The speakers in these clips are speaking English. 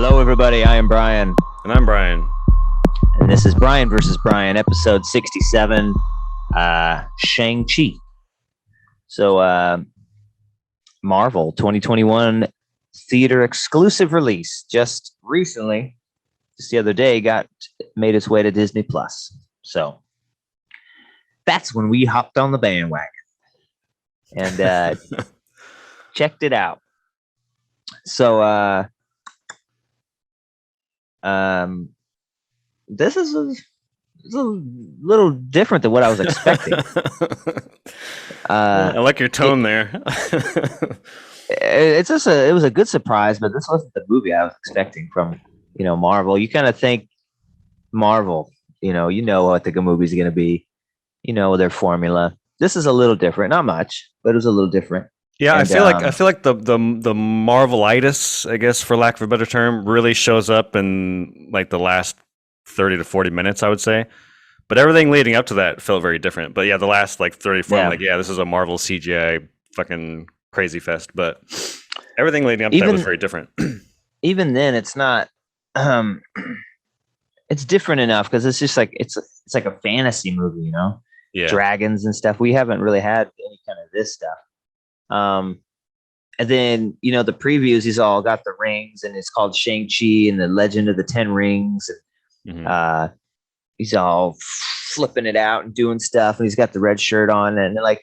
Hello, everybody. I am Bryan, And I'm Bryan. and this is Bryan versus Bryan, episode 67, Shang-Chi. So, Marvel 2021 theater exclusive release just recently, just the other day, made its way to Disney Plus. So that's when we hopped on the bandwagon and checked it out. So, this is a little different than what I was expecting. I like your tone there. It was a good surprise, but this wasn't the movie I was expecting from Marvel. You kind of think Marvel, you know what the movie's going to be, their formula. This is a little different, not much, but it was a little different. Yeah, And, I feel like the Marvelitis, I guess, for lack of a better term, really shows up in like the last 30 to 40 minutes, I would say. But everything leading up to that felt very different. But yeah, the last like 30, I'm like, yeah, this is a Marvel CGI fucking crazy fest. But everything leading up to that was very different. Even then, it's not. It's different enough because it's just like it's like a fantasy movie, Yeah. Dragons and stuff. We haven't really had any kind of this stuff. And then the previews, he's all got the rings, and it's called Shang-Chi and the Legend of the Ten Rings, and he's all flipping it out and doing stuff, and he's got the red shirt on, and like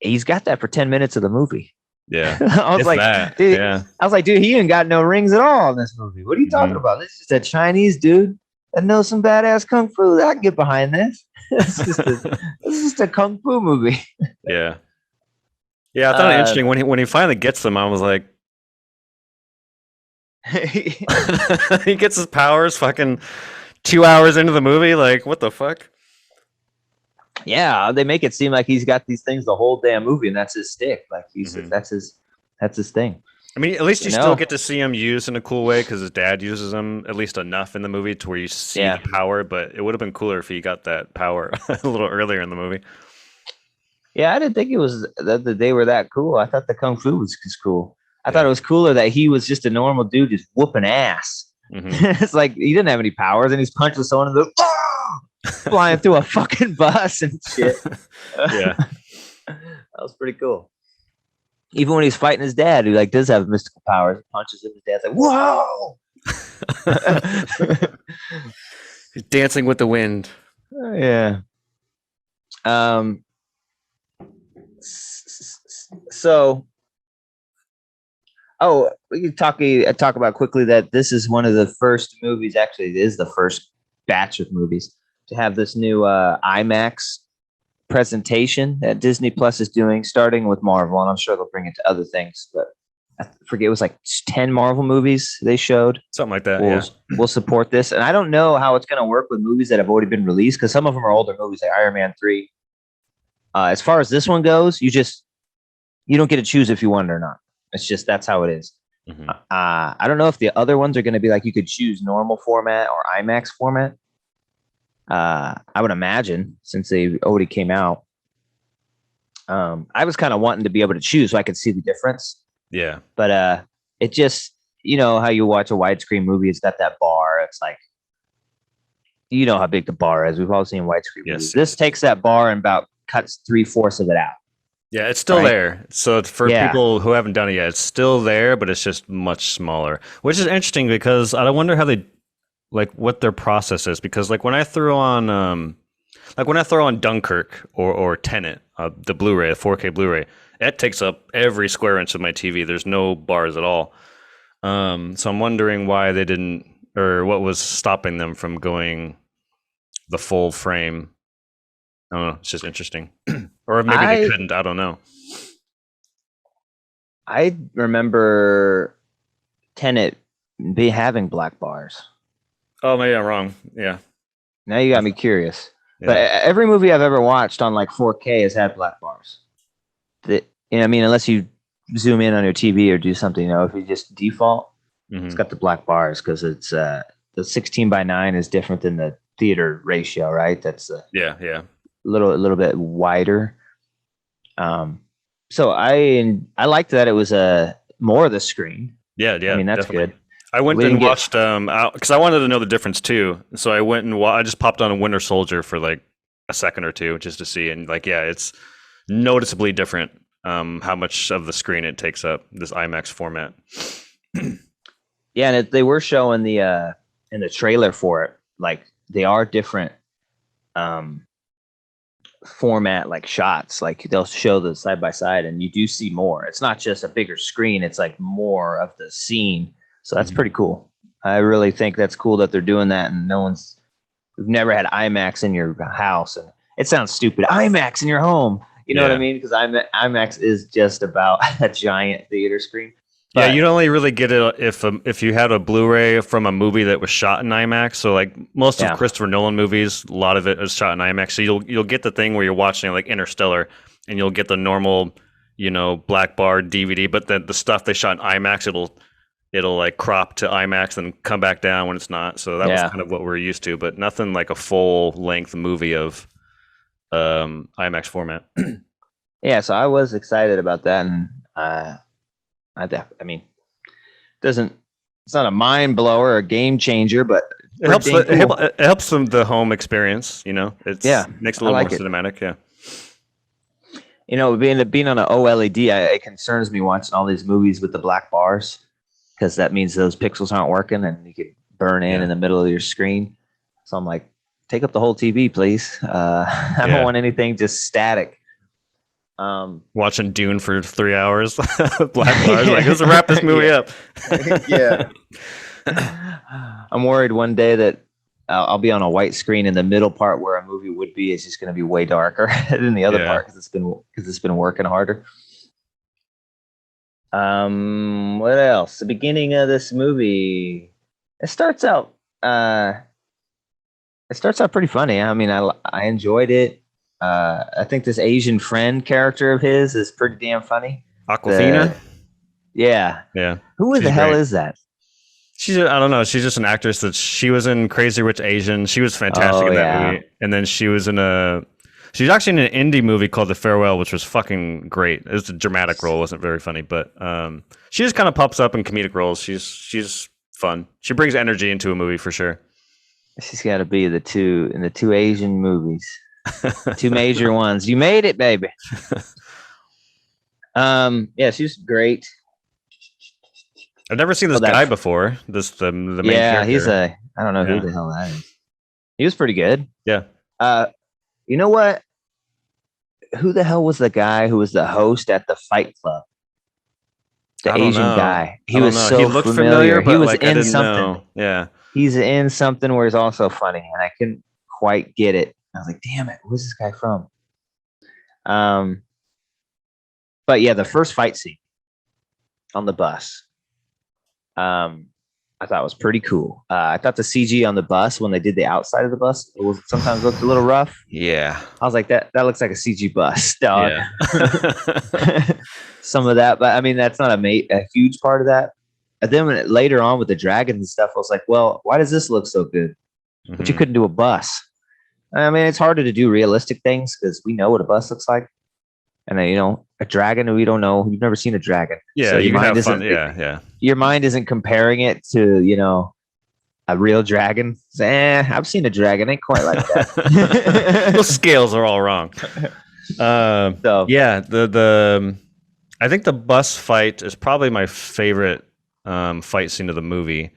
he's got that for 10 minutes of the movie. Yeah. I was like, dude, yeah. I was like, dude, he ain't got no rings at all in this movie. What are you talking about? This is just a Chinese dude that knows some badass kung fu. I can get behind this. This is just a kung fu movie. Yeah. Yeah, I thought it interesting when he finally gets them. I was like, he gets his powers fucking 2 hours into the movie. Like, what the fuck? Yeah, they make it seem like he's got these things the whole damn movie, and that's his stick. Like that's his thing. I mean, at least you still get to see him used in a cool way because his dad uses them at least enough in the movie to where you see the power. But it would have been cooler if he got that power a little earlier in the movie. Yeah, I didn't think it was that they were that cool. I thought the kung fu was just cool. I thought it was cooler that he was just a normal dude just whooping ass. It's like he didn't have any powers, and he's punching someone in the flying through a fucking bus and shit. Yeah, that was pretty cool. Even when he's fighting his dad, who like does have mystical powers, he punches him. His dad's like, "Whoa!" He's dancing with the wind. Yeah. So, we can talk about quickly that this is one of the first movies. Actually, it is the first batch of movies to have this new IMAX presentation that Disney Plus is doing, starting with Marvel, and I'm sure they'll bring it to other things. But I forget, it was like 10 Marvel movies they showed. Something like that. We'll support this, and I don't know how it's going to work with movies that have already been released because some of them are older movies, like Iron Man 3. As far as this one goes, you don't get to choose if you want it or not. It's just that's how it is. I don't know if the other ones are going to be like you could choose normal format or IMAX format. I would imagine since they already came out. I was kind of wanting to be able to choose so I could see the difference. Yeah. But it just, how you watch a widescreen movie, it's got that bar. It's like, how big the bar is. We've all seen widescreen movies. This takes that bar and about cuts 3/4 of it out. Yeah, it's still there. So for people who haven't done it yet, it's still there, but it's just much smaller, which is interesting because I wonder how they, like, what their process is. Because like when I throw on, Dunkirk or Tenet, the Blu-ray, the 4K Blu-ray, it takes up every square inch of my TV. There's no bars at all. So I'm wondering why they didn't, or what was stopping them from going the full frame. I don't know. It's just interesting. Or maybe they couldn't. I don't know. I remember Tenet having black bars. Oh, maybe I'm wrong. Yeah. Now you got me curious. Yeah. But every movie I've ever watched on like 4K has had black bars. Unless you zoom in on your TV or do something, if you just default, it's got the black bars because it's the 16:9 is different than the theater ratio, right? That's yeah. A little bit wider. So I liked that it was more of the screen. Yeah. I mean, that's definitely good. I went and watched because I wanted to know the difference too. So I went and I just popped on a Winter Soldier for like a second or two just to see, and like it's noticeably different. How much of the screen it takes up, this IMAX format. Yeah, and they were showing the in the trailer for it, like they are different format, like shots. Like they'll show the side by side, and you do see more. It's not just a bigger screen; it's like more of the scene. So that's pretty cool. I really think that's cool that they're doing that, and we've never had IMAX in your house, and it sounds stupid. IMAX in your home, you know what I mean? Because IMAX is just about a giant theater screen. But, yeah, you'd only really get it if you had a Blu-ray from a movie that was shot in IMAX. So like most of Christopher Nolan movies, a lot of it is shot in IMAX. So you'll get the thing where you're watching like Interstellar, and you'll get the normal, black bar DVD. But then the stuff they shot in IMAX, it'll like crop to IMAX and come back down when it's not. So that was kind of what we're used to. But nothing like a full length movie of IMAX format. Yeah, so I was excited about that, and I mean, it's not a mind blower or a game changer, but it helps. It helps them the home experience. Makes it a little more cinematic. Yeah. Being on an OLED, it concerns me watching all these movies with the black bars, because that means those pixels aren't working and you could burn in the middle of your screen. So I'm like, take up the whole TV, please. I don't want anything just static. Watching Dune for 3 hours, black bars. Like, let's wrap this movie up. Yeah. I'm worried one day that I'll be on a white screen, and the middle part where a movie would be is just going to be way darker than the other part because it's been working harder. What else? The beginning of this movie, it starts out pretty funny. I mean, I enjoyed it. I think this Asian friend character of his is pretty damn funny. Awkwafina? Yeah. Who the hell is that? I don't know. She's just an actress she was in Crazy Rich Asian. She was fantastic in that movie. And then she was she's actually in an indie movie called The Farewell, which was fucking great. It was a dramatic role. It wasn't very funny, but she just kind of pops up in comedic roles. She's fun. She brings energy into a movie for sure. She's got to be in the two Asian movies. Two major ones. You made it, baby. She's great. I've never seen this guy before. The main character. I don't know who the hell that is. He was pretty good. Yeah. You know what? Who the hell was the guy who was the host at the Fight Club? The Asian guy. He was so familiar. He was in something. Know. Yeah. He's in something where he's also funny, and I couldn't quite get it. I was like, damn it, where's this guy from? But yeah, the first fight scene on the bus, I thought was pretty cool. I thought the CG on the bus, when they did the outside of the bus, sometimes looked a little rough. Yeah. I was like, that looks like a CG bus, dog. Yeah. Some of that, but I mean, that's not a huge part of that. And then later on with the dragons and stuff, I was like, well, why does this look so good? Mm-hmm. But you couldn't do a bus. I mean, it's harder to do realistic things because we know what a bus looks like. And a dragon, we don't know. You've never seen a dragon. Yeah, so you can have fun. Yeah. Your mind isn't comparing it to, a real dragon. I've seen a dragon. Ain't quite like that. Those scales are all wrong. I think the bus fight is probably my favorite fight scene of the movie.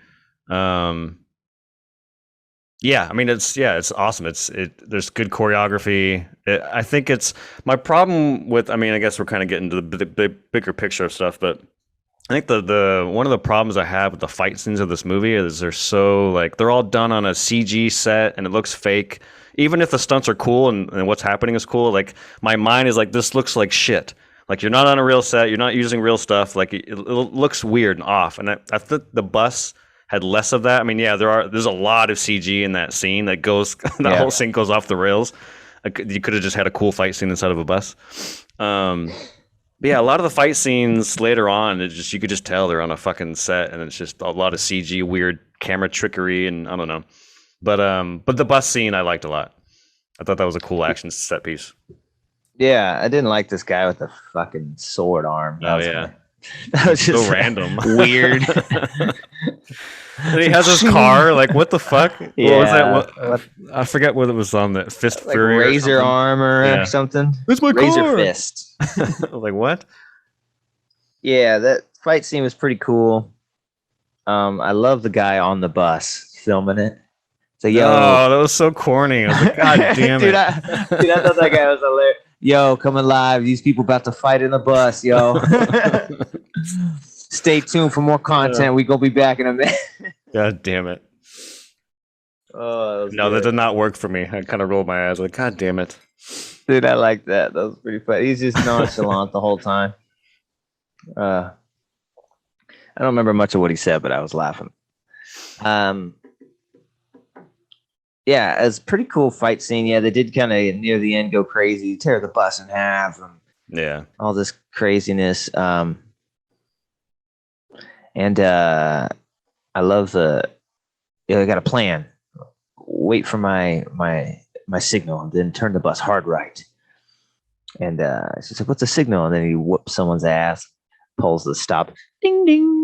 Yeah, I mean it's awesome. There's good choreography. I think it's my problem with. I mean, I guess we're kind of getting to the bigger picture of stuff, but I think the one of the problems I have with the fight scenes of this movie is they're all done on a CG set and it looks fake. Even if the stunts are cool and what's happening is cool, like my mind is like, this looks like shit. Like you're not on a real set, you're not using real stuff. Like it looks weird and off. And I think the bus had less of that. I mean, yeah, there's a lot of CG in that scene that goes. Whole scene goes off the rails. You could have just had a cool fight scene inside of a bus. But yeah, a lot of the fight scenes later on, you could just tell they're on a fucking set, and it's just a lot of CG, weird camera trickery, and I don't know. But the bus scene I liked a lot. I thought that was a cool action set piece. Yeah, I didn't like this guy with the fucking sword arm. Oh yeah. That was just so random, weird. And he has his car. Like, what the fuck? Yeah, what was that? What, I forget what it was on the Fist like Fury Razor Armor or something. It's my Razor car. Fist. Like what? Yeah, that fight scene was pretty cool. I love the guy on the bus filming it. So yo, that was so corny. I was like, God damn dude, it. I thought that guy was hilarious. Yo, coming live. These people about to fight in the bus, yo. Stay tuned for more content. We gonna be back in a minute. God damn it. Oh, no, that did not work for me. I kind of rolled my eyes like, God damn it. Dude, I like that. That was pretty funny. He's just nonchalant the whole time. I don't remember much of what he said, but I was laughing. Yeah, it's a pretty cool fight scene. Yeah, they did kind of near the end go crazy, tear the bus in half, and all this craziness. And I love I got a plan. Wait for my signal, and then turn the bus hard right. And she's like, "What's the signal?" And then he whoops someone's ass, pulls the stop, ding ding.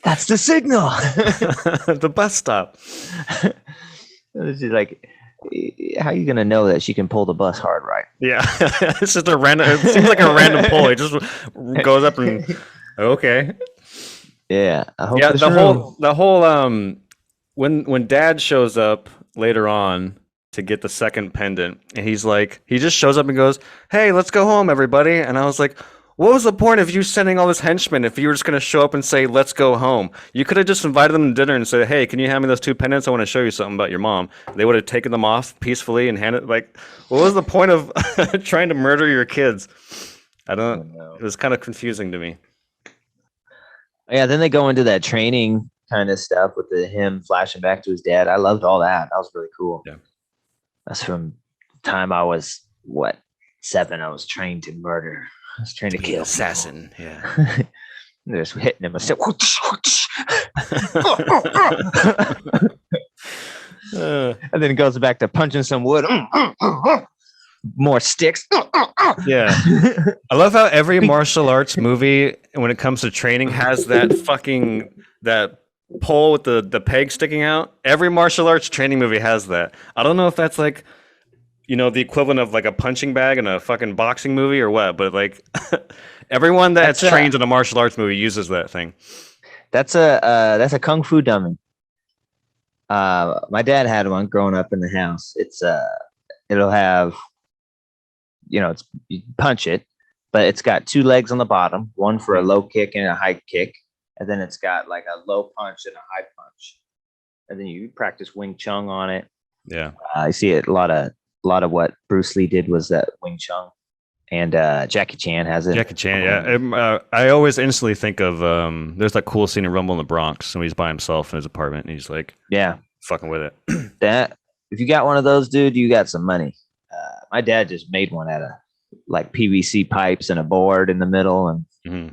That's the signal. The bus stop. She's like, how are you gonna know that she can pull the bus hard right? Yeah, it's just a random. It seems like a random pull. It just goes up and okay. Yeah, the whole when Dad shows up later on to get the second pendant, and he just shows up and goes, "Hey, let's go home, everybody." And I was like, what was the point of you sending all this henchmen if you were just going to show up and say, let's go home? You could have just invited them to dinner and said, hey, can you hand me those 2 pendants? I want to show you something about your mom. They would have taken them off peacefully and handed, like, what was the point of trying to murder your kids? I don't know. It was kind of confusing to me. Yeah, then they go into that training kind of stuff with him flashing back to his dad. I loved all that. That was really cool. Yeah. That's from the time I was, 7. I was trained to murder. I was trying to kill assassin. People. Yeah. They're just hitting him. I said, and then it goes back to punching some wood. More sticks. Yeah. I love how every martial arts movie, when it comes to training, has that pole with the peg sticking out. Every martial arts training movie has that. I don't know if that's like, the equivalent of like a punching bag in a fucking boxing movie or what, but like everyone that's trained in a martial arts movie uses that thing. That's a kung fu dummy. My dad had one growing up in the house. It'll have, you punch it, but it's got 2 legs on the bottom, one for a low kick and a high kick, and then it's got like a low punch and a high punch, and then you practice Wing Chun on it. Yeah, I see it a lot of what Bruce Lee did was that Wing Chun, and Jackie Chan has it. Jackie Chan, yeah. I always instantly think of there's that cool scene in Rumble in the Bronx when he's by himself in his apartment and he's like, fucking with it. That if you got one of those, dude, you got some money. My dad just made one out of like PVC pipes and a board in the middle, and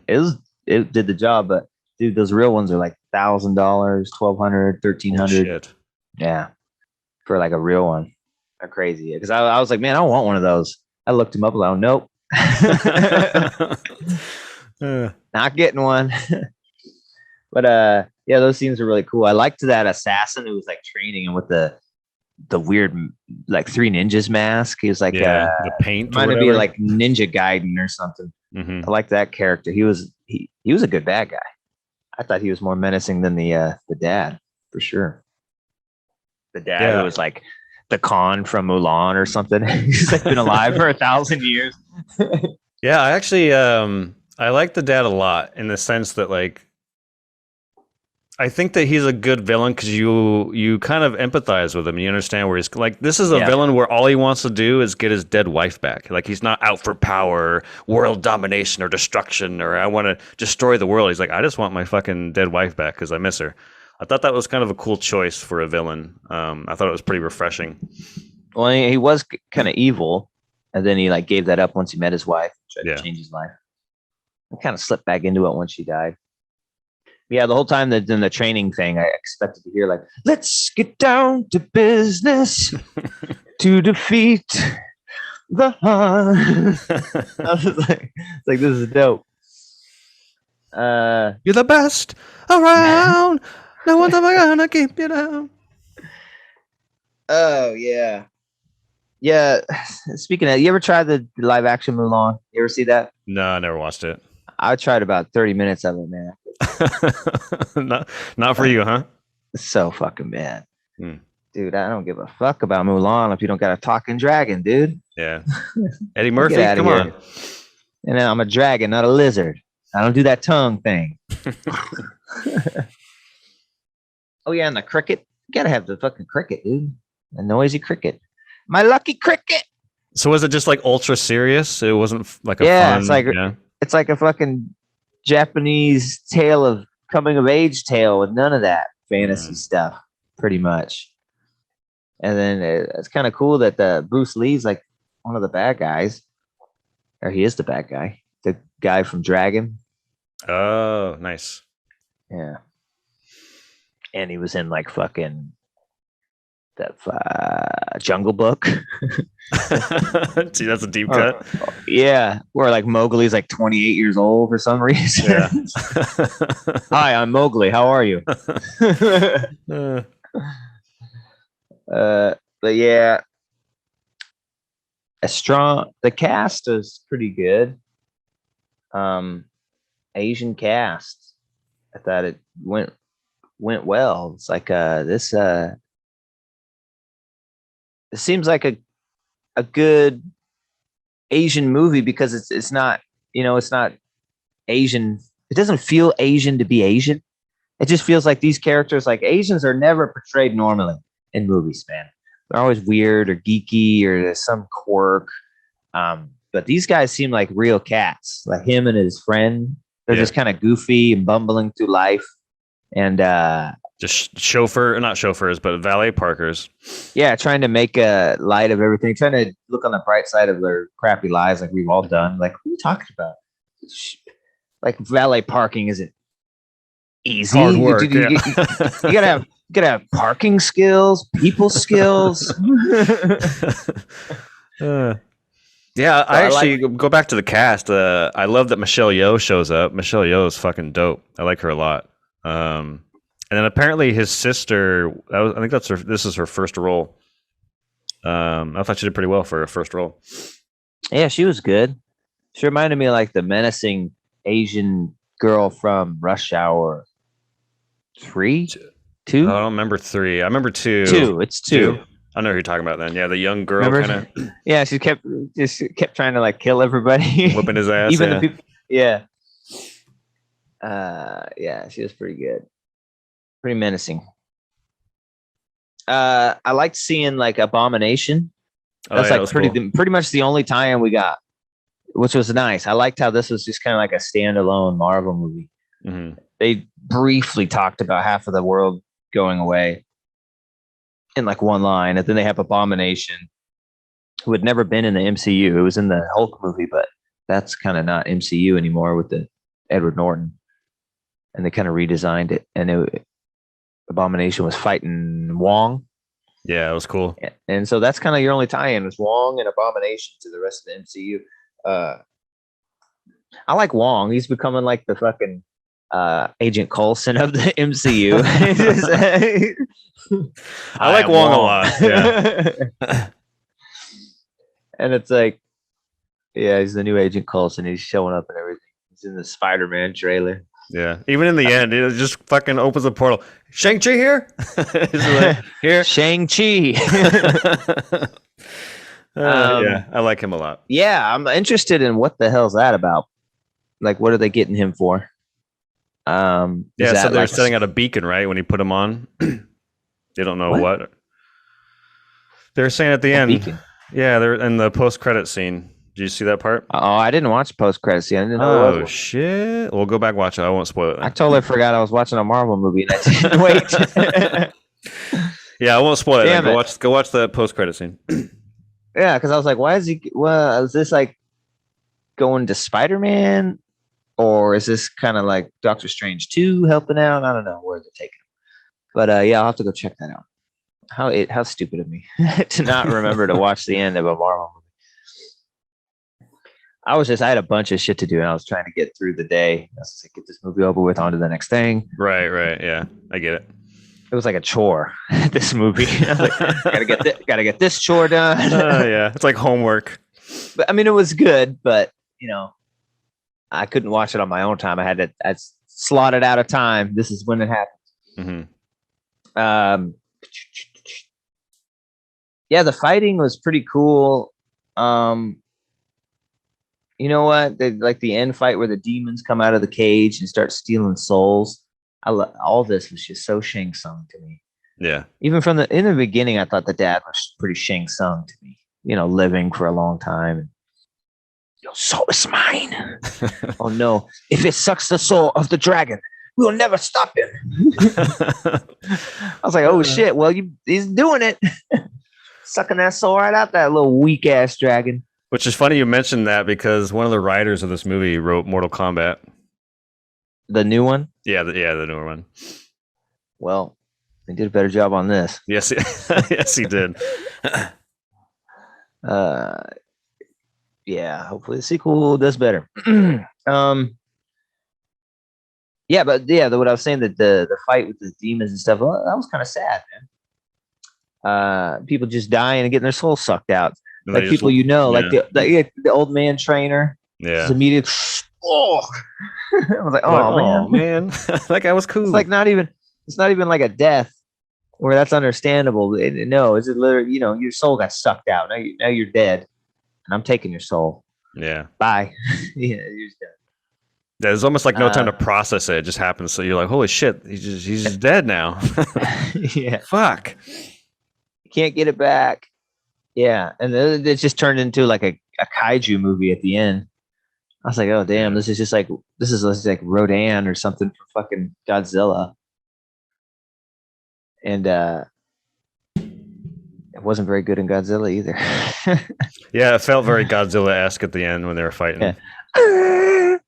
it did the job. But dude, those real ones are like $1,000, $1,200, $1,300. Yeah, for like a real one. They're crazy. Because I was like, man, I don't want one of those. I looked him up and like, nope. Not getting one. But yeah, those scenes are really cool. I liked that assassin who was like training him with the weird like 3 Ninjas mask. He was like the paint. Might be like Ninja Gaiden or something. Mm-hmm. I like that character. He was a good bad guy. I thought he was more menacing than the dad for sure. The dad who was like the Khan from Mulan or something. He's like been alive for 1,000 years. Yeah, I actually I like the dad a lot in the sense that like I think that he's a good villain because you kind of empathize with him. You understand where he's like, this is a villain where all he wants to do is get his dead wife back. Like he's not out for power, world domination, or destruction, or I want to destroy the world. He's like, I just want my fucking dead wife back because I miss her. I thought that was kind of a cool choice for a villain. I thought it was pretty refreshing. Well, he was kind of evil, and then he like gave that up once he met his wife, tried to change his life. He kind of slipped back into it once she died. Yeah, the whole time that in the training thing, I expected to hear like, "Let's get down to business to defeat the hunt. I was like, this is dope. You're the best around. No one's ever gonna keep you down. Oh yeah. Yeah. Speaking of, you ever tried the live action Mulan? You ever see that? No, I never watched it. I tried about 30 minutes of it, man. not for you, huh? It's so fucking bad. Dude, I don't give a fuck about Mulan if you don't got a talking dragon, dude. Yeah. Eddie Murphy, come on. And I'm a dragon, not a lizard. I don't do that tongue thing. Oh yeah, and the cricket. You gotta have the fucking cricket, dude. A noisy cricket. My lucky cricket. So was it just like ultra serious? It wasn't like a fun. It's like a fucking Japanese tale of coming of age tale with none of that fantasy stuff, pretty much. And then it's kind of cool that Bruce Lee's like one of the bad guys, or he is the bad guy, the guy from Dragon. Oh, nice. Yeah. And he was in like fucking that Jungle Book. See, that's a deep cut. Yeah, where like Mowgli's like 28 years old for some reason. Yeah. Hi, I'm Mowgli. How are you? But yeah, the cast is pretty good. Asian cast. I thought it went well. It's like this it seems like a good Asian movie because it's not, it's not Asian. It doesn't feel Asian to be Asian. It just feels like these characters, like Asians are never portrayed normally in movies, man. They're always weird or geeky or there's some quirk. But these guys seem like real cats, like him and his friend. They're just kind of goofy and bumbling through life. And just not chauffeurs, but valet parkers. Yeah, trying to make a light of everything, trying to look on the bright side of their crappy lives like we've all done. Like, what are you talking about? Like, valet parking isn't easy. Hard work. You gotta have parking skills, people skills. Yeah, I actually go back to the cast. I love that Michelle Yeoh shows up. Michelle Yeoh is fucking dope. I like her a lot. And then apparently his sister, I think this is her first role. I thought she did pretty well for her first role. Yeah, she was good. She reminded me of like the menacing Asian girl from Rush Hour 3? 2? I don't remember 3. I remember 2. 2. It's 2. I know who you're talking about then. Yeah, the young girl kind of. Yeah, she kept trying to like kill everybody, whipping his ass. Even the people. Yeah. Yeah, she was pretty good, pretty menacing. I liked seeing like Abomination. That's that pretty much the only tie-in we got, which was nice. I liked how this was just kind of like a standalone Marvel movie. Mm-hmm. They briefly talked about half of the world going away in like one line, and then they have Abomination, who had never been in the MCU. It was in the Hulk movie, but that's kind of not MCU anymore with the Edward Norton, and they kind of redesigned it. And Abomination was fighting Wong. Yeah, it was cool. And so that's kind of your only tie-in was Wong and Abomination to the rest of the MCU. I like Wong. He's becoming like the fucking Agent Coulson of the MCU. I like Wong a lot. Yeah. And it's like, yeah, he's the new Agent Coulson. He's showing up and everything. He's in the Spider-Man trailer. Yeah. Even in the end, it just fucking opens a portal. Shang-Chi here? Like, here. Shang-Chi. Yeah, I like him a lot. Yeah, I'm interested in what the hell's that about. Like, what are they getting him for? So they're like setting out a beacon, right? When he put him on. They don't know what. They're saying at the end. Beacon. Yeah, they're in the post-credit scene. Did you see that part? Oh, I didn't watch post-credit scene. I didn't know. Oh shit! We'll go back and watch it. I won't spoil it then. I totally forgot I was watching a Marvel movie and I didn't wait. Yeah, I won't spoil it. Go watch the post-credit scene. Yeah, because I was like, why is he? Well, is this like going to Spider-Man, or is this kind of like Doctor Strange 2 helping out? I don't know where they're taking him. But yeah, I'll have to go check that out. How stupid of me to not remember to watch the end of a Marvel movie. I had a bunch of shit to do, and I was trying to get through the day. I was like, get this movie over with, on to the next thing. Right. Yeah, I get it. It was like a chore. This movie, I was like, gotta get this chore done. Yeah, it's like homework. But I mean, it was good, but I couldn't watch it on my own time. I slotted out a time. This is when it happened. Mm-hmm. Yeah, the fighting was pretty cool. You know what? Like the end fight where the demons come out of the cage and start stealing souls. All this was just so Shang Tsung to me. Yeah. Even in the beginning, I thought the dad was pretty Shang Tsung to me. Living for a long time. Your soul is mine. Oh no! If it sucks the soul of the dragon, we'll never stop him. I was like, oh shit! Well, he's doing it, sucking that soul right out that little weak ass dragon. Which is funny you mentioned that because one of the writers of this movie wrote Mortal Kombat. The new one? Yeah, the newer one. Well, they did a better job on this. Yes, yes, he did. Yeah, hopefully the sequel does better. Yeah, but yeah, what I was saying, that the fight with the demons and stuff, well, that was kind of sad, man. People just dying and getting their souls sucked out. Like people, like the old man trainer. Yeah. Just immediately. Oh, I was like, oh man, that guy was cool. It's like it's not even like a death where that's understandable. No, it's literally, your soul got sucked out. Now you're dead, and I'm taking your soul. Yeah. Bye. Yeah, you're just dead. There's almost like no time to process it. It just happens. So you're like, holy shit, he's just dead now. Yeah. Fuck. You can't get it back. Yeah, and then it just turned into like a kaiju movie at the end. I was like, oh damn, this is like Rodan or something for fucking Godzilla. And it wasn't very good in Godzilla either. Yeah, it felt very Godzilla-esque at the end when they were fighting. Yeah.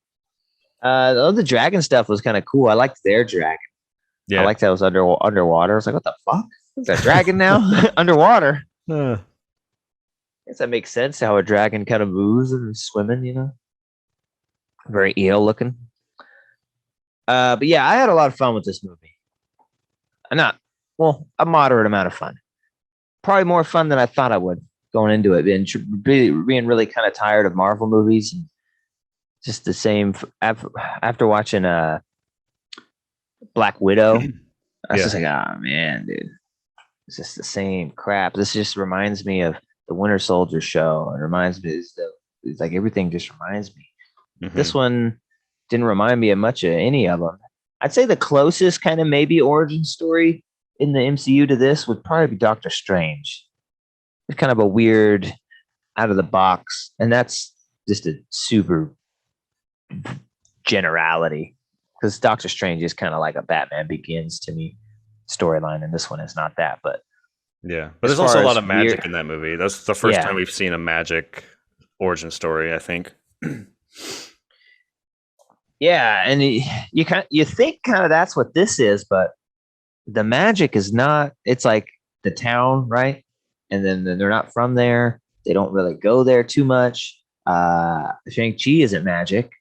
The dragon stuff was kind of cool. I liked their dragon. Yeah. I liked that it was underwater. I was like, what the fuck? Is that dragon now? Underwater. I guess that makes sense how a dragon kind of moves and is swimming, Very eel looking. But yeah, I had a lot of fun with this movie. A moderate amount of fun. Probably more fun than I thought I would going into it. Being really kind of tired of Marvel movies, and just the same after watching Black Widow. I was just like, oh man, dude, it's just the same crap. This just reminds me of the Winter Soldier show. It reminds me, it's like everything just reminds me. Mm-hmm. This one didn't remind me of much of any of them. I'd say the closest kind of maybe origin story in the MCU to this would probably be Doctor Strange. It's kind of a weird, out of the box, and that's just a super generality, because Doctor Strange is kind of like a Batman Begins to me storyline, and this one is not that. But yeah, but there's also a lot of magic in that movie. That's the first time we've seen a magic origin story, I think. Yeah, and you think kind of that's what this is, but the magic is not. It's like the town, right? And then they're not from there. They don't really go there too much. Shang-Chi isn't magic.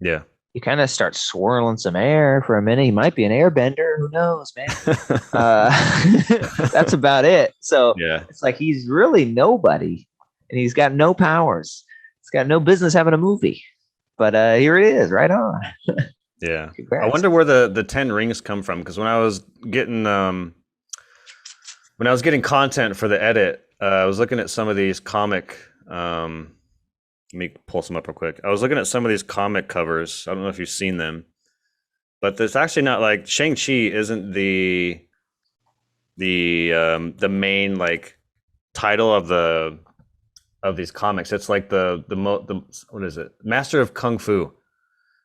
Yeah. You kind of start swirling some air for a minute. He might be an airbender. Who knows, man? That's about it. So it's like he's really nobody, and he's got no powers. He's got no business having a movie. But here it is, right on. Yeah. Congrats. I wonder where the 10 rings come from, because when I was getting content for the edit, I was looking at some of these comic. Let me pull some up real quick. I was looking at some of these comic covers. I don't know if you've seen them, but it's actually not like Shang-Chi isn't the main like title of these comics. It's like the what is it? Master of Kung Fu.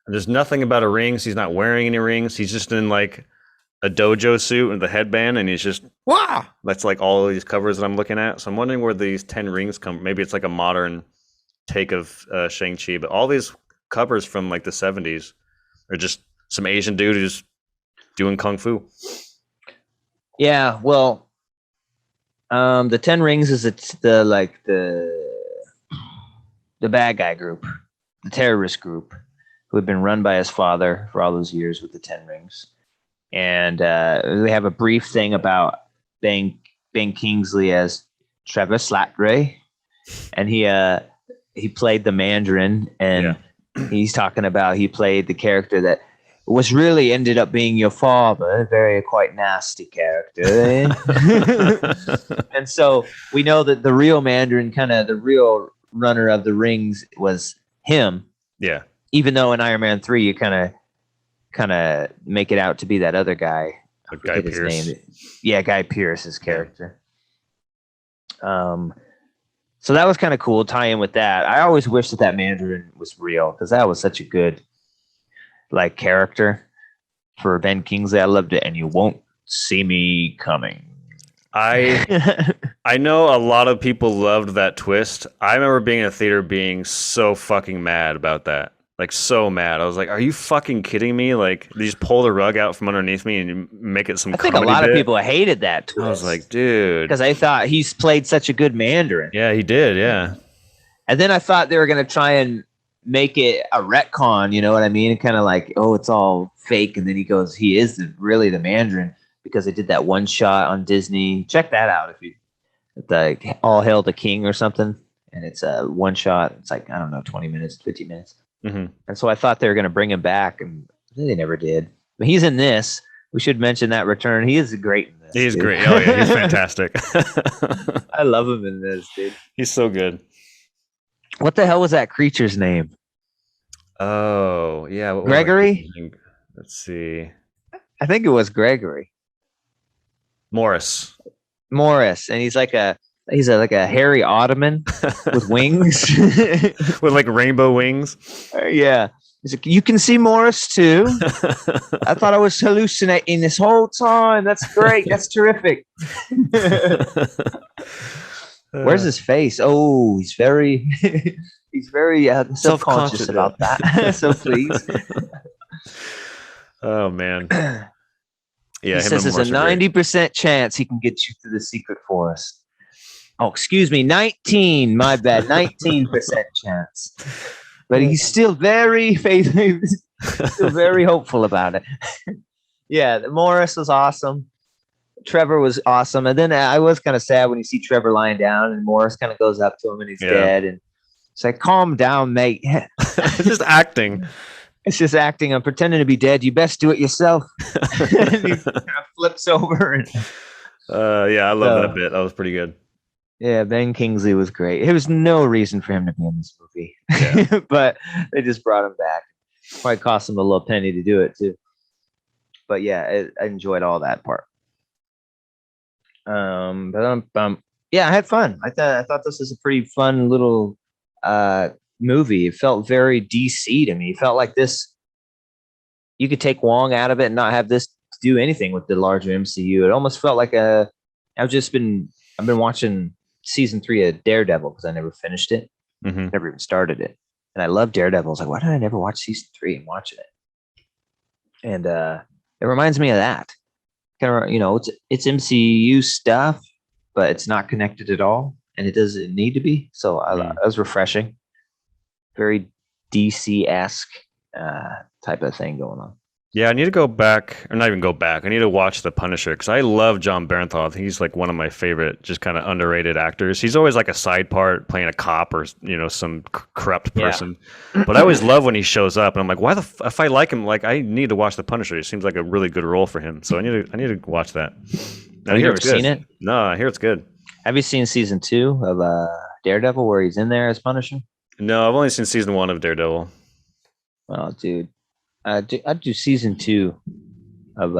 And there's nothing about a rings. He's not wearing any rings. He's just in like a dojo suit and the headband, and he's just wow. That's like all of these covers that I'm looking at. So I'm wondering where these 10 rings come. Maybe it's like a modern take of Shang-Chi, but all these covers from like the 70s are just some Asian dude who's doing kung fu. Yeah, well, the 10 rings is the bad guy group. the terrorist group who had been run by his father for all those years with the Ten Rings. And they have a brief thing about Ben Kingsley as Trevor Slattery, and he played the Mandarin, and he's talking about he played the character that was really ended up being your father, a very quite nasty character. And so we know that the real Mandarin, kind of the real runner of the rings, was him. Yeah. Even though in Iron Man 3 you kind of make it out to be that other guy. Guy Pearce. His name. Yeah, Guy Pearce's character. So that was kind of cool, tie in with that. I always wish that Mandarin was real, because that was such a good like character for Ben Kingsley. I loved it, and you won't see me coming. I know a lot of people loved that twist. I remember being in a theater being so fucking mad about that. Like, so mad. I was like, are you fucking kidding me? Like, they just pull the rug out from underneath me and make it some comedy I think a lot bit. of people hated that twist. I was like, dude. Because I thought he's played such a good Mandarin. Yeah, he did, yeah. And then I thought they were going to try and make it a retcon, you know what I mean? And kind of like, oh, it's all fake. And then he goes, he is really the Mandarin, because they did that one shot on Disney. Check that out if you, like, All Hail the King or something. And it's a one shot. It's like, I don't know, 20 minutes, 50 minutes. Mm-hmm. And so I thought they were going to bring him back, and they never did. But he's in this. We should mention that return. He is great in this. He's great. Oh, yeah, he's fantastic. I love him in this, dude. He's so good. What the hell was that creature's name? Oh, yeah. Gregory? Let's see. I think it was Gregory. Morris. And he's like a hairy ottoman with wings. With like rainbow wings. Yeah. He's like, you can see Morris too. I thought I was hallucinating this whole time. That's great. That's terrific. Where's his face? Oh, he's very self-conscious about that. So please. Oh man. Yeah, he says there's a 90% chance he can get you through the secret forest. Oh, excuse me, 19. My bad, 19% chance. But he's still very faithful, still very hopeful about it. Yeah, Morris was awesome. Trevor was awesome. And then I was kind of sad when you see Trevor lying down and Morris kind of goes up to him and he's dead. And it's like, calm down, mate. It's just acting. It's just acting. I'm pretending to be dead. You best do it yourself. And he kind of flips over. And, yeah, I love that bit. That was pretty good. Yeah, Ben Kingsley was great. There was no reason for him to be in this movie. Yeah. But they just brought him back. Probably cost him a little penny to do it, too. But yeah, I enjoyed all that part. Yeah, I had fun. I thought this was a pretty fun little movie. It felt very DC to me. It felt like this, you could take Wong out of it and not have this do anything with the larger MCU. It almost felt like I've been watching season 3 of Daredevil because I never finished it. Mm-hmm. Never even started it. And I love Daredevil. I was like, why did I never watch season 3 and watch it? And it reminds me of that. Kind of, it's MCU stuff, but it's not connected at all, and it doesn't need to be. So it was refreshing. Very DC-esque type of thing going on. Yeah, I need to go back, or not even go back. I need to watch The Punisher, because I love John Bernthal. I think he's like one of my favorite, just kind of underrated actors. He's always like a side part, playing a cop or some corrupt person. Yeah. But I always love when he shows up, and I'm like, if I like him, like I need to watch The Punisher. It seems like a really good role for him. So I need to watch that. Have you ever seen it? No, I hear it's good. Have you seen season 2 of Daredevil, where he's in there as Punisher? No, I've only seen season 1 of Daredevil. Oh, dude. I'd do season 2 of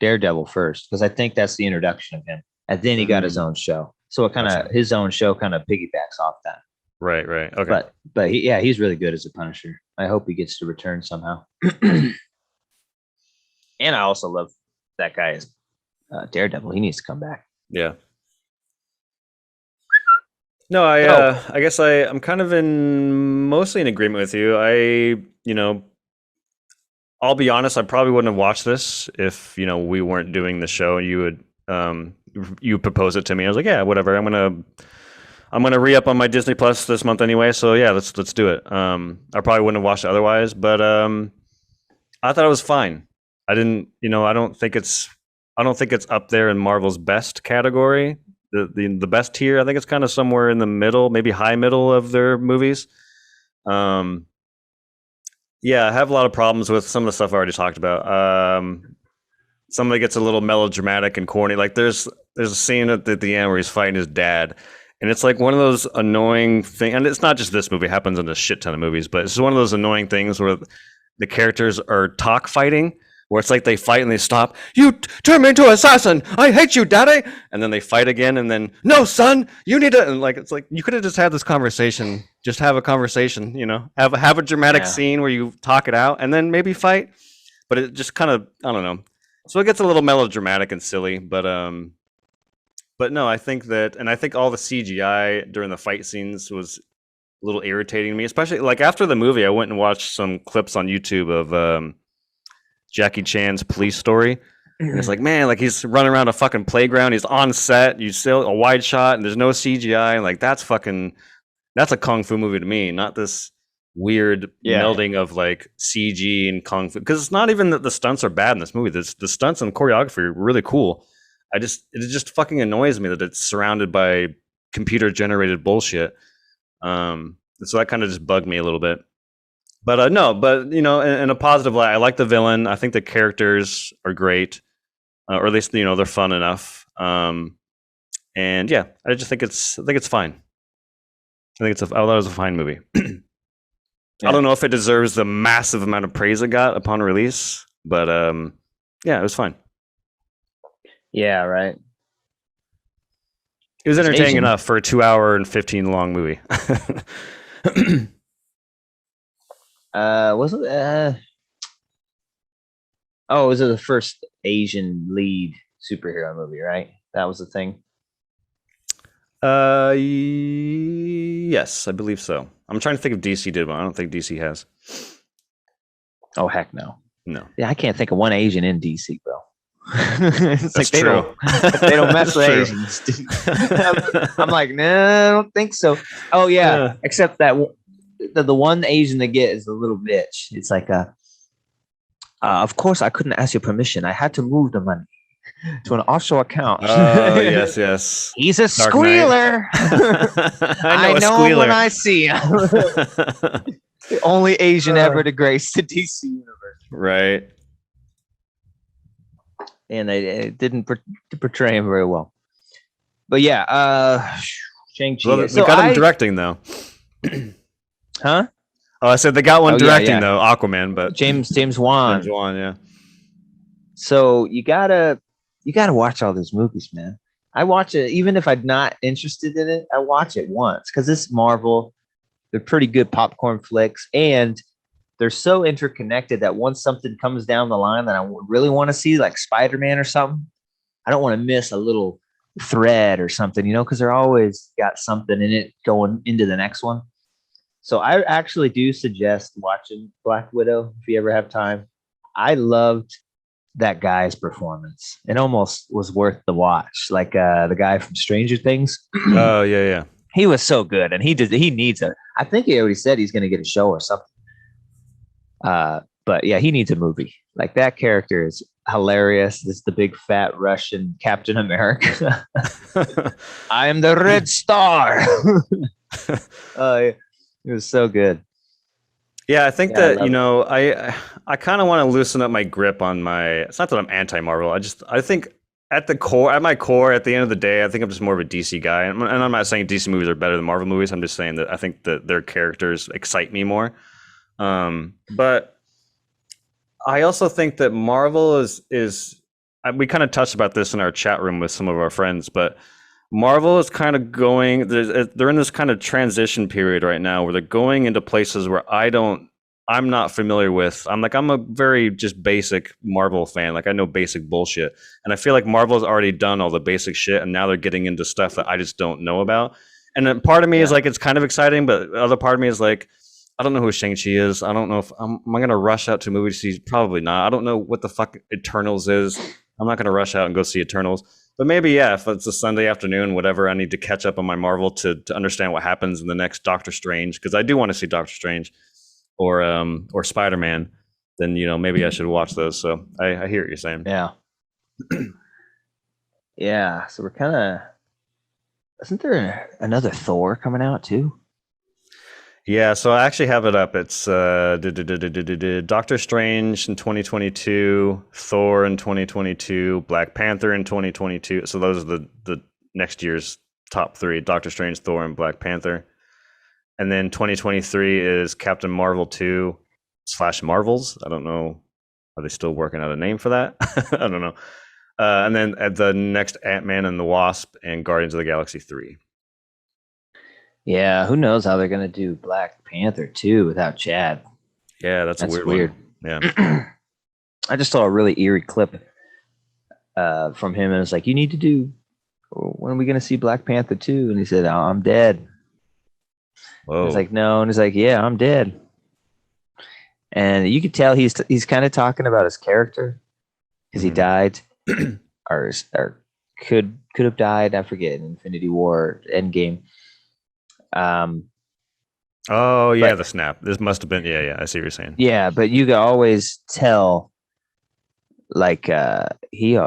Daredevil first, because I think that's the introduction of him, and then he got his own show. So it his own show kind of piggybacks off that. Right. Okay. But he's really good as a Punisher. I hope he gets to return somehow. And I also love that guy as Daredevil. He needs to come back. Yeah. No, I guess I'm kind of mostly in agreement with you. I'll be honest, I probably wouldn't have watched this if, we weren't doing the show and you would, you propose it to me. I was like, yeah, whatever. I'm I'm gonna re-up on my Disney Plus this month anyway, so yeah, let's do it. I probably wouldn't have watched it otherwise, but I thought it was fine. I didn't, I don't think it's up there in Marvel's best category, the best tier. I think it's kind of somewhere in the middle, maybe high middle of their movies. Yeah, I have a lot of problems with some of the stuff I already talked about. Some of it gets a little melodramatic and corny. Like there's a scene at the end where he's fighting his dad, and it's like one of those annoying things. And it's not just this movie; it happens in a shit ton of movies. But it's one of those annoying things where the characters are talk fighting, where it's like they fight and they stop. You turn me into an assassin. I hate you, daddy. And then they fight again, and then no, son, you need to. And like it's like you could have just had this conversation. Just have a conversation. Have a dramatic scene where you talk it out, and then maybe fight. But it just kind of, I don't know. So it gets a little melodramatic and silly, but no, I think all the CGI during the fight scenes was a little irritating to me, especially like after the movie. I went and watched some clips on YouTube of Jackie Chan's Police Story. And it's like, man, like he's running around a fucking playground. He's on set. You still a wide shot, and there's no CGI. And like that's a kung fu movie to me, not this weird melding of like CG and kung fu. Because it's not even that the stunts are bad in this movie. The stunts and choreography are really cool. It just fucking annoys me that it's surrounded by computer generated bullshit. So that kind of just bugged me a little bit. But no, but in a positive light, I like the villain. I think the characters are great, or at least they're fun enough. And yeah, I just think it's fine. I thought it was a fine movie. I don't know if it deserves the massive amount of praise it got upon release, but yeah, it was fine. Yeah, right. It was entertaining enough for a 2 hour and 15 long movie. Was it? Was it the first Asian lead superhero movie? Right, that was the thing. Yes, I believe so. I'm trying to think if DC did one. I don't think DC has. Oh heck no. No. Yeah, I can't think of one Asian in DC, bro. It's That's like true. They don't mess with Asians. I'm like, no, I don't think so. Oh yeah. Except that the one Asian they get is a little bitch. It's like of course I couldn't ask your permission. I had to move the money to an offshore account. Oh yes. He's a squealer. I know him when I see him. The only Asian ever to grace the DC universe. Right. And they didn't portray him very well. But yeah, Shang-Chi. Well, they got him directing though. Huh? Oh, I said they got one directing though, Aquaman, but James Wan. James Wan, yeah. So you gotta watch all these movies, man. I watch it even if I'm not interested in it. I watch it once because it's Marvel. They're pretty good popcorn flicks, and they're so interconnected that once something comes down the line that I really want to see, like Spider-Man or something, I don't want to miss a little thread or something, because they're always got something in it going into the next one. So I actually do suggest watching Black Widow if you ever have time. I loved that guy's performance. It almost was worth the watch. Like the guy from Stranger Things. Oh yeah. He was so good, and he needs I think he already said he's going to get a show or something. But yeah, he needs a movie. Like that character is hilarious. It's the big fat Russian Captain America. I am the Red Star. It was so good. Yeah, I think that I kind of want to loosen up my grip on my. It's not that I'm anti-Marvel. I think at my core, at the end of the day, I think I'm just more of a DC guy. And I'm not saying DC movies are better than Marvel movies. I'm just saying that I think that their characters excite me more. But I also think that Marvel is we kind of touched about this in our chat room with some of our friends, but Marvel is kind of they're in this kind of transition period right now where they're going into places where I'm not familiar with. I'm a very just basic Marvel fan. Like I know basic bullshit. And I feel like Marvel's already done all the basic shit and now they're getting into stuff that I just don't know about. And then part of me is like, it's kind of exciting, but the other part of me is like, I don't know who Shang-Chi is. I don't know if am I going to rush out to a movie to see? Probably not. I don't know what the fuck Eternals is. I'm not going to rush out and go see Eternals. But maybe, yeah, if it's a Sunday afternoon, whatever, I need to catch up on my Marvel to understand what happens in the next Doctor Strange, because I do want to see Doctor Strange or Spider-Man. Then maybe I should watch those. So I hear what you're saying. Yeah. Yeah. So we're kind of. Isn't there another Thor coming out too? Yeah, so I actually have it up. It's Doctor Strange in 2022, Thor in 2022, Black Panther in 2022. So those are the next year's top three: Doctor Strange, Thor, and Black Panther. And then 2023 is Captain Marvel 2 / Marvels. I don't know. Are they still working out a name for that? I don't know. And then at the next Ant-Man and the Wasp and Guardians of the Galaxy 3. Yeah, who knows how they're gonna do Black Panther 2 without Chad? Yeah, that's a weird. One. Yeah. I just saw a really eerie clip from him, and it's like, you need to do. When are we gonna see Black Panther 2? And he said, oh, I'm dead. Whoa. It's like, no, and he's like, yeah, I'm dead. And you could tell he's kind of talking about his character because he died, or could have died. I forget, in Infinity War, Endgame. Oh yeah, the snap. This must have been I see what you're saying. Yeah, but you can always tell, like he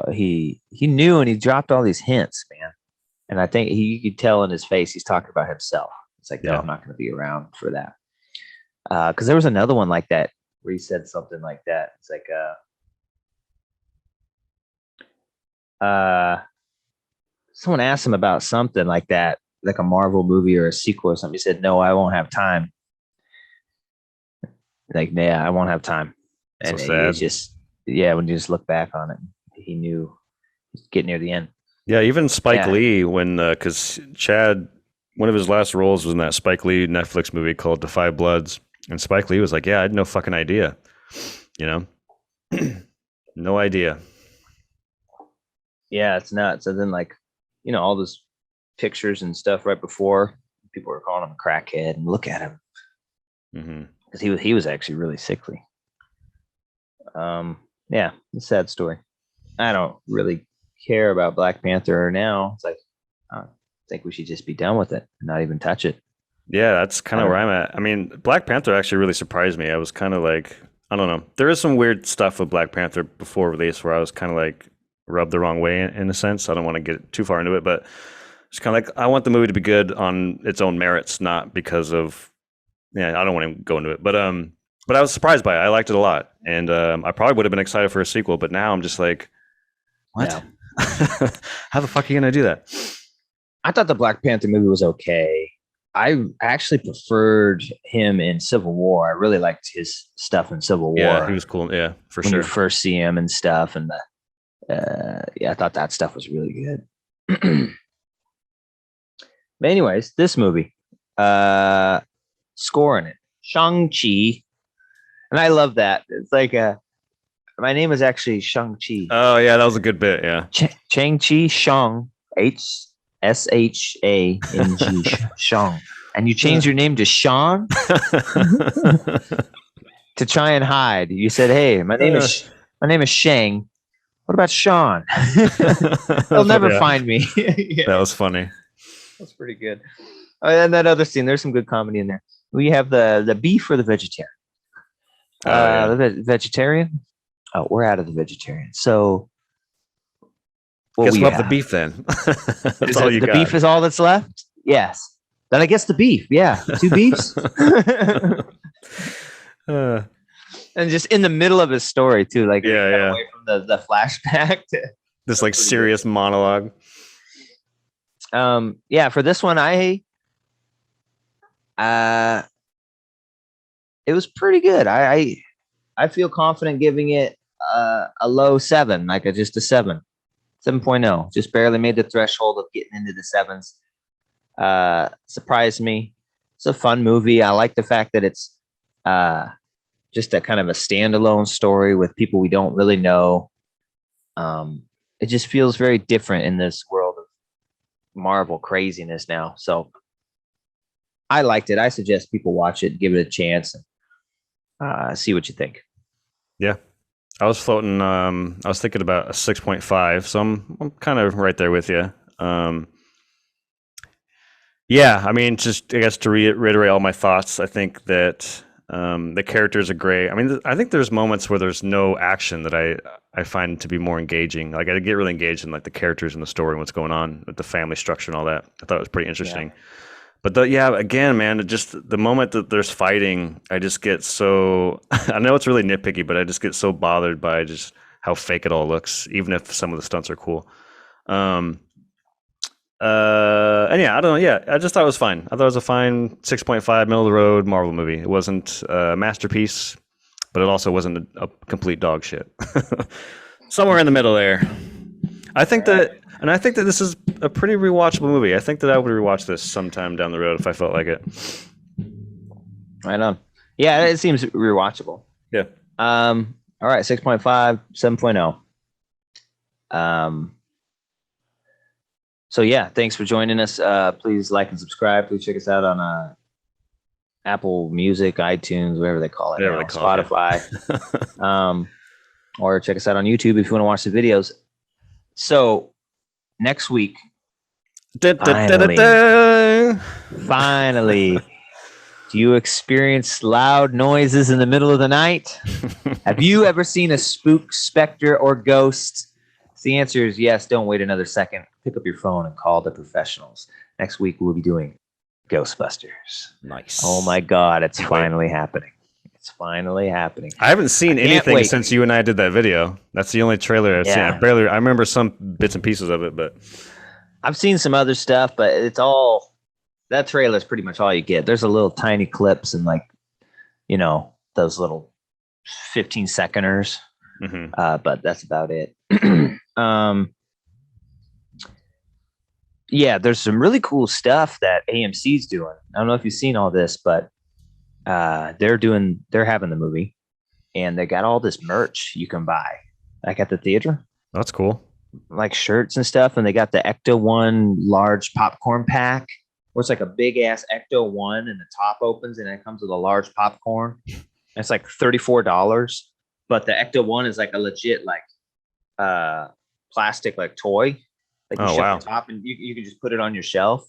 knew, and he dropped all these hints, man. And I think you could tell in his face he's talking about himself. It's like, no, I'm not going to be around for that. Because there was another one like that where he said something like that. It's like someone asked him about something like that, like a Marvel movie or a sequel or something. He said, no, I won't have time. Like, yeah, I won't have time. And so sad. It's just, when you just look back on it, he knew he's getting near the end. Yeah, even Spike Lee, when because Chad, one of his last roles was in that Spike Lee Netflix movie called The Five Bloods, and Spike Lee was like, "Yeah, I had no fucking idea, no idea." Yeah, it's nuts. And then, like, all those pictures and stuff right before, people were calling him a crackhead, and look at him, because he was actually really sickly. Yeah, a sad story. I don't really care about Black Panther now. It's like, I think we should just be done with it and not even touch it. Yeah, that's kind of where I'm at. I mean, Black Panther actually really surprised me. I was kind of like, I don't know. There is some weird stuff with Black Panther before release where I was kind of like rubbed the wrong way in a sense. I don't want to get too far into it, but it's kind of like, I want the movie to be good on its own merits, not because of, I don't want to go into it, but I was surprised by it. I liked it a lot, and I probably would have been excited for a sequel, but now I'm just like, what? Yeah. How the fuck are you gonna do that? I thought the Black Panther movie was okay. I actually preferred him in Civil War. I really liked his stuff in Civil War. Yeah, he was cool. Yeah, for sure. When you first see him and stuff, and I thought that stuff was really good. But anyways, this movie, scoring it, Shang-Chi, and I love that. It's like my name is actually Shang-Chi. Oh yeah, that was a good bit. Yeah, Shang-Chi, Shang, Shang, Shang, and you changed your name to Sean to try and hide. You said, "Hey, my name is Shang. What about Sean? They'll never find me." Yeah. That was funny. That's pretty good. And that other scene, there's some good comedy in there. We have the beef or the vegetarian. The vegetarian. Oh, we're out of the vegetarian. So, guess we'll have the beef then. That's all you got. The beef is all that's left. Yes. Then I guess the beef. Yeah, 2 beefs. And just in the middle of his story too, like away from the flashback to this like serious monologue. For this one, it was pretty good. I feel confident giving it a low 7, like just a 7.0. Just barely made the threshold of getting into the 7s. Surprised me. It's a fun movie. I like the fact that it's just a kind of a standalone story with people we don't really know. It just feels very different in this world of Marvel craziness now. So I liked it. I suggest people watch it, give it a chance, and see what you think. Yeah, I was floating. I was thinking about a 6.5, so I'm kind of right there with you. Yeah, I mean, just I guess to reiterate all my thoughts, I think that the characters are great. I mean, I think there's moments where there's no action that I find to be more engaging. Like I get really engaged in like the characters and the story and what's going on with the family structure and all that. I thought it was pretty interesting. Yeah. But again, man, just the moment that there's fighting, I just get so. I know it's really nitpicky, but I just get so bothered by just how fake it all looks, even if some of the stunts are cool. And yeah, I don't know. Yeah, I just thought it was fine. I thought it was a fine 6.5 middle of the road Marvel movie. It wasn't a masterpiece, but it also wasn't a complete dog shit. Somewhere in the middle there. I think that this is a pretty rewatchable movie. I think that I would rewatch this sometime down the road if I felt like it. Right on. Yeah, it seems rewatchable. Yeah. All right, 6.5, 7.0. So yeah, thanks for joining us. Please like and subscribe. Please check us out on Apple Music, iTunes, whatever they call it, now, Spotify. Or check us out on YouTube if you want to watch the videos. So next week, finally, do you experience loud noises in the middle of the night? Have you ever seen a spook, specter, or ghost? The answer is yes. Don't wait another second. Pick up your phone and call the professionals. Next week, we'll be doing Ghostbusters. Nice. Oh my God, it's finally happening. It's finally happening. I haven't seen anything since you and I did that video. That's the only trailer I've seen. I remember some bits and pieces of it, but I've seen some other stuff, but it's all, that trailer is pretty much all you get. There's a little tiny clips and those little 15-seconders. Mm-hmm. But that's about it. Yeah, there's some really cool stuff that AMC's doing. I don't know if you've seen all this, but they're having the movie and they got all this merch you can buy like at the theater. That's cool. Like shirts and stuff. And they got the Ecto One large popcorn pack where it's like a big ass Ecto One and the top opens and it comes with a large popcorn. And it's like $34. But the Ecto One is like a legit plastic like toy. Like you shut the top and you can just put it on your shelf.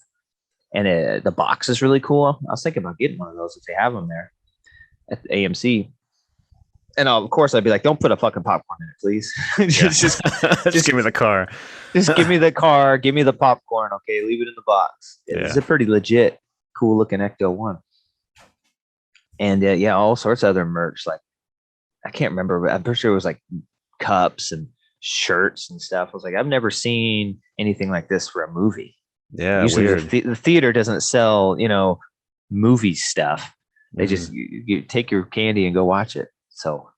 And the box is really cool. I was thinking about getting one of those if they have them there at the AMC. And of course I'd be like, don't put a fucking popcorn in it, please. just give me the car. Just give me the car. Give me the popcorn. Okay, leave it in the box. It's a pretty legit, cool looking Ecto One. And all sorts of other merch. Like I can't remember, but I'm pretty sure it was like cups and shirts and stuff. I was like, I've never seen anything like this for a movie. Yeah, usually the theater doesn't sell, movie stuff. They just you take your candy and go watch it. So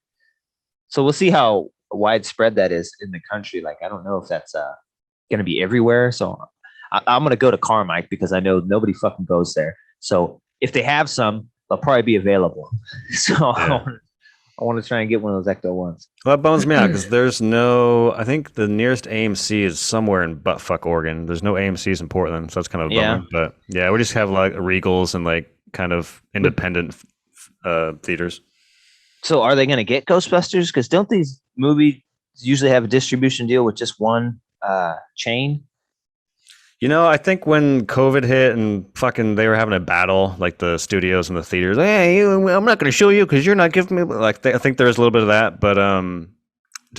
we'll see how widespread that is in the country. Like, I don't know if that's going to be everywhere. So I'm going to go to Carmike because I know nobody fucking goes there. So if they have some, they'll probably be available. So I want to try and get one of those Ecto Ones. Well, that bums me out because there's I think the nearest AMC is somewhere in buttfuck Oregon. There's no AMCs in Portland, so that's kind of a bummer. But yeah, we just have like Regals and like kind of independent theaters. So are they going to get Ghostbusters? Because don't these movies usually have a distribution deal with just one chain? I think when COVID hit and fucking they were having a battle, like the studios and the theaters, hey, I'm not going to show you because you're not giving me, like, I think there's a little bit of that, but to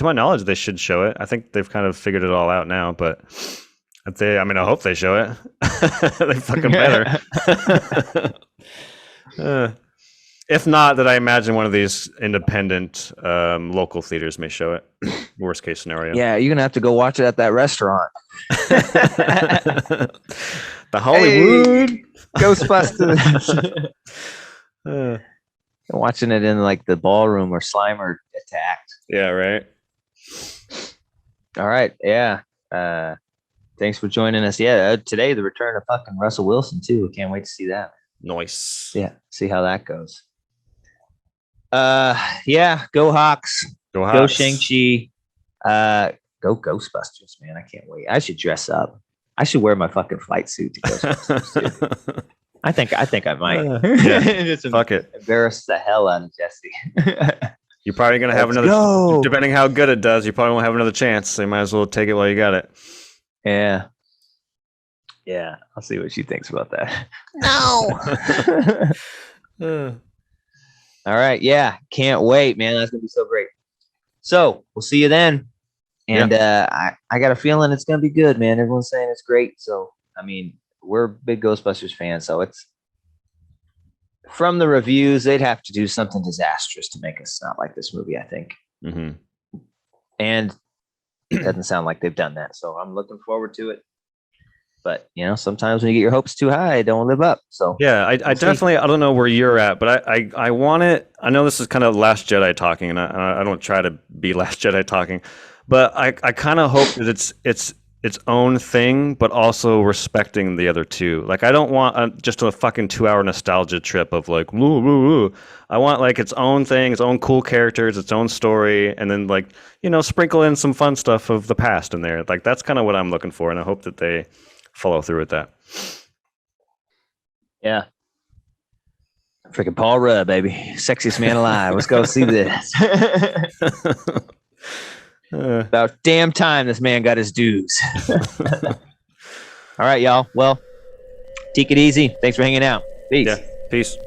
my knowledge, they should show it. I think they've kind of figured it all out now, but I hope they show it. They fucking better. If not, that I imagine one of these independent local theaters may show it. Worst case scenario. Yeah, you're going to have to go watch it at that restaurant. The Hollywood Ghostbusters. Watching it in like the ballroom where Slimer attacked. Yeah, right. All right. Yeah. Thanks for joining us. Yeah, today the return of fucking Russell Wilson too. Can't wait to see that. Nice. Yeah, see how that goes. Go Hawks. Go Shang-Chi. Go Ghostbusters, man. I can't wait. I should dress up. I should wear my fucking flight suit to Ghostbusters. I think I might. Fuck it. Embarrass the hell out of Jesse. You're probably going to have another, depending how good it does, you probably won't have another chance. So you might as well take it while you got it. Yeah. Yeah. I'll see what she thinks about that. No. All right. Yeah. Can't wait, man. That's going to be so great. So we'll see you then. And I got a feeling it's going to be good, man. Everyone's saying it's great. So, I mean, we're big Ghostbusters fans. So it's from the reviews, they'd have to do something disastrous to make us not like this movie, I think. Mm-hmm. And it doesn't sound like they've done that. So I'm looking forward to it. But, you know, sometimes when you get your hopes too high, don't live up. So yeah, I definitely, I don't know where you're at, but I want it. I know this is kind of Last Jedi talking, and I don't try to be Last Jedi talking, but I kind of hope that it's its own thing, but also respecting the other two. Like, I don't want just a fucking 2-hour nostalgia trip of like, woo, woo, woo. I want like its own thing, its own cool characters, its own story, and then like, you know, sprinkle in some fun stuff of the past in there. Like, that's kind of what I'm looking for, and I hope that they follow through with that. Yeah. Freaking Paul Rudd, baby. Sexiest man alive. Let's go see this. About damn time this man got his dues. All right, y'all. Well, take it easy. Thanks for hanging out. Peace. Yeah. Peace.